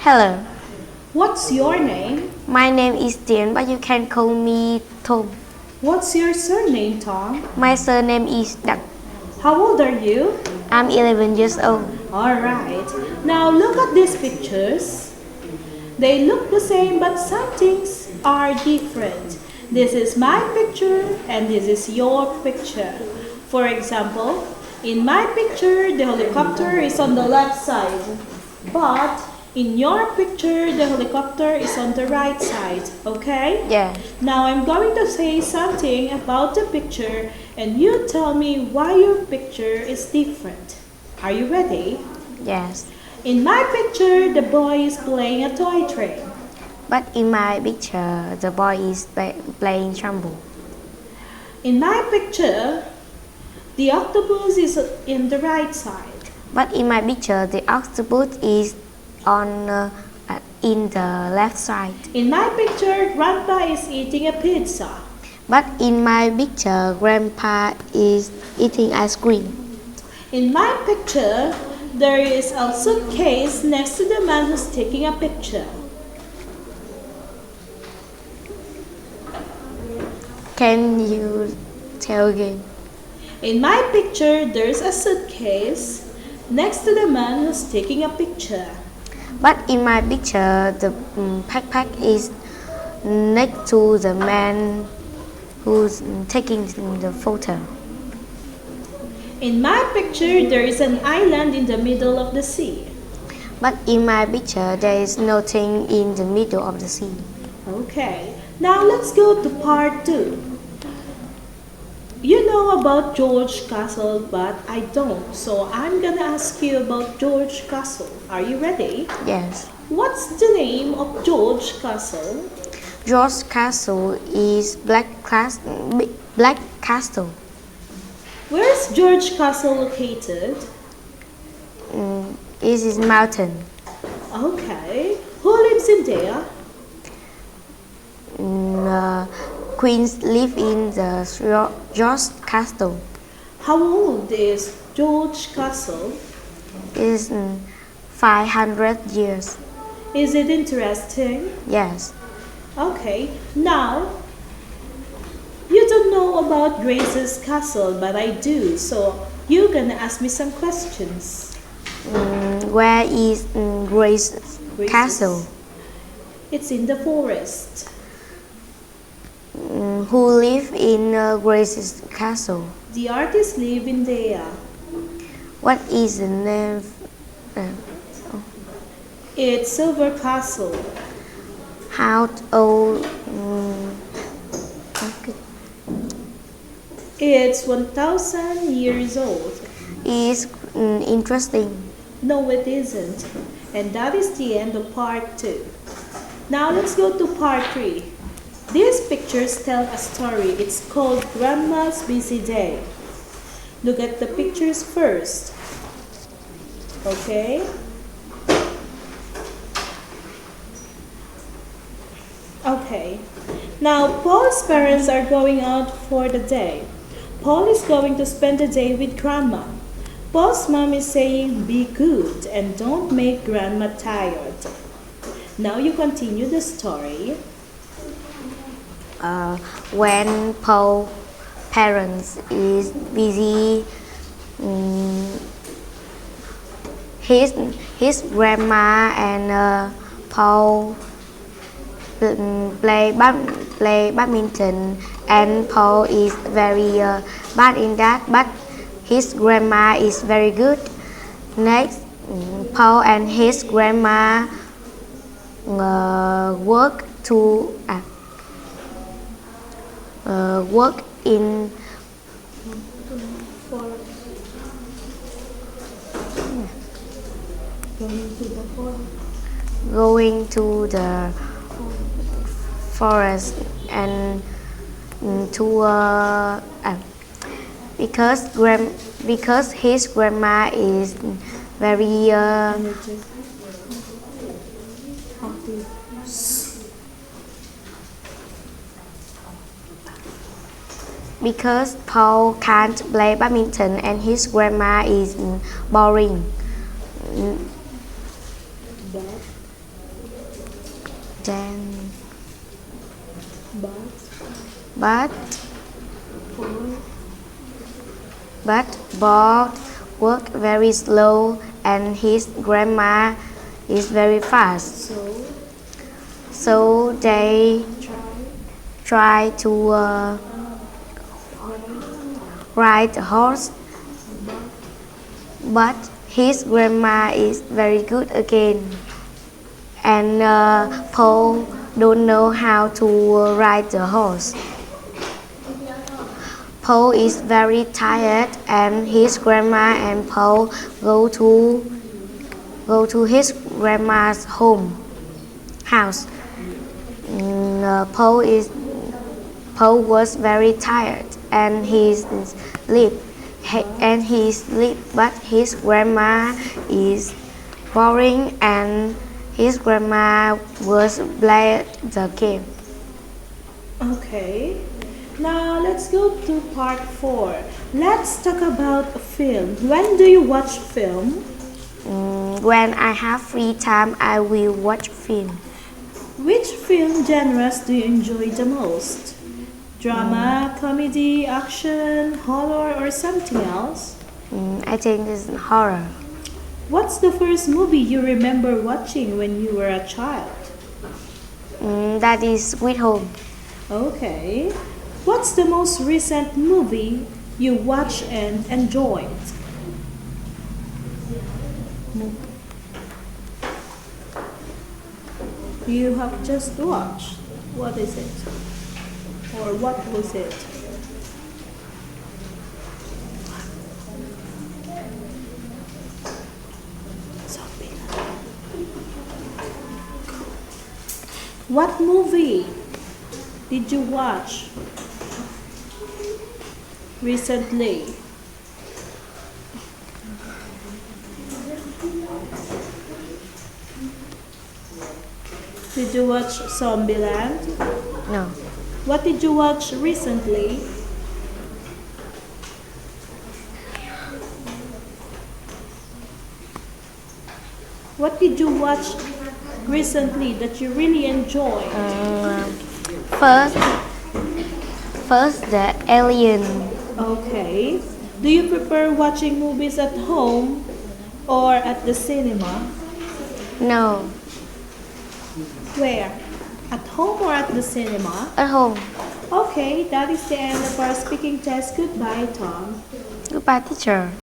Hello, What's your name? my name is Tian, but you can call me Tom. What's your surname, Tom? My surname is Dak. How old are you? I'm 11 years old. Alright. Now look at these pictures. They look the same, but some things are different. This is my picture and this is your picture. For example, in my picture, the helicopter is on the left side. But in your picture, the helicopter is on the right side. Okay? Yeah. Now I'm going to say something about the picture and you tell me why your picture is different. Are you ready? Yes. In my picture, the boy is playing a toy train. But in my picture, the boy is playing trombone. In my picture, the octopus is in the right side. But in my picture, the octopus is in the left side. In my picture, Grandpa is eating a pizza. But in my picture, Grandpa is eating ice cream. In my picture, there is a suitcase next to the man who's taking a picture. Can you tell again? In my picture, there's a suitcase next to the man who's taking a picture. But in my picture, the backpack is next to the man who's taking the photo. In my picture, there is an island in the middle of the sea. But in my picture, there is nothing in the middle of the sea. Okay, now let's go to part 2. You know about George Castle, but I don't, so I'm gonna ask you about George Castle. Are you ready? Yes. What's the name of George Castle? George Castle is Black Castle. Where's George Castle located? It is mountain. Okay, who lives in there? Queens live in the George Castle. How old is George Castle? It is 500 years. Is it interesting? Yes. Okay, now you don't know about Grace's castle, but I do, so you're gonna ask me some questions. Where is Grace Grace's- Castle? It's in the forest. Who live in Grace's Castle? The artists live in there. What is the name? It's Silver Castle. How old? It's 1,000 years old. Is interesting. No, it isn't. And that is the end of part 2. Now let's go to part 3. These pictures tell a story. It's called Grandma's Busy Day. Look at the pictures first. Okay? Okay. Now Paul's parents are going out for the day. Paul is going to spend the day with Grandma. Paul's mom is saying, be good and don't make Grandma tired. Now you continue the story. When Paul's parents is busy, his grandma and Paul play badminton, and Paul is very bad in that, but his grandma is very good. Next, Paul and his grandma work in going to the forest and because his grandma is very because Paul can't play badminton and his grandma is boring. Then, But but for but Bob worked very slow and his grandma is very fast. so So they try try to ride a horse, but his grandma is very good again. And Paul don't know how to ride the horse. Paul is very tired, and his grandma and Paul go to his grandma's house. Paul was very tired, and he sleep. But his grandma is boring, and his grandma was play the game. Okay. Now let's go to part 4. Let's talk about film. When do you watch film? When I have free time, I will watch film. Which film genres do you enjoy the most? Drama, comedy, action, horror, or something else? I think it's horror. What's the first movie you remember watching when you were a child? That is Sweet Home. Okay. What's the most recent movie you watched and enjoyed? You have just watched. What is it? Or what was it? What movie did you watch recently? Did you watch Zombieland? No. What did you watch recently? What did you watch recently that you really enjoyed? First, the Alien. Okay. Do you prefer watching movies at home or at the cinema? No, Where? At home or at the cinema? at home. Okay, that is the end of our speaking test. Goodbye, Tom. Goodbye, teacher.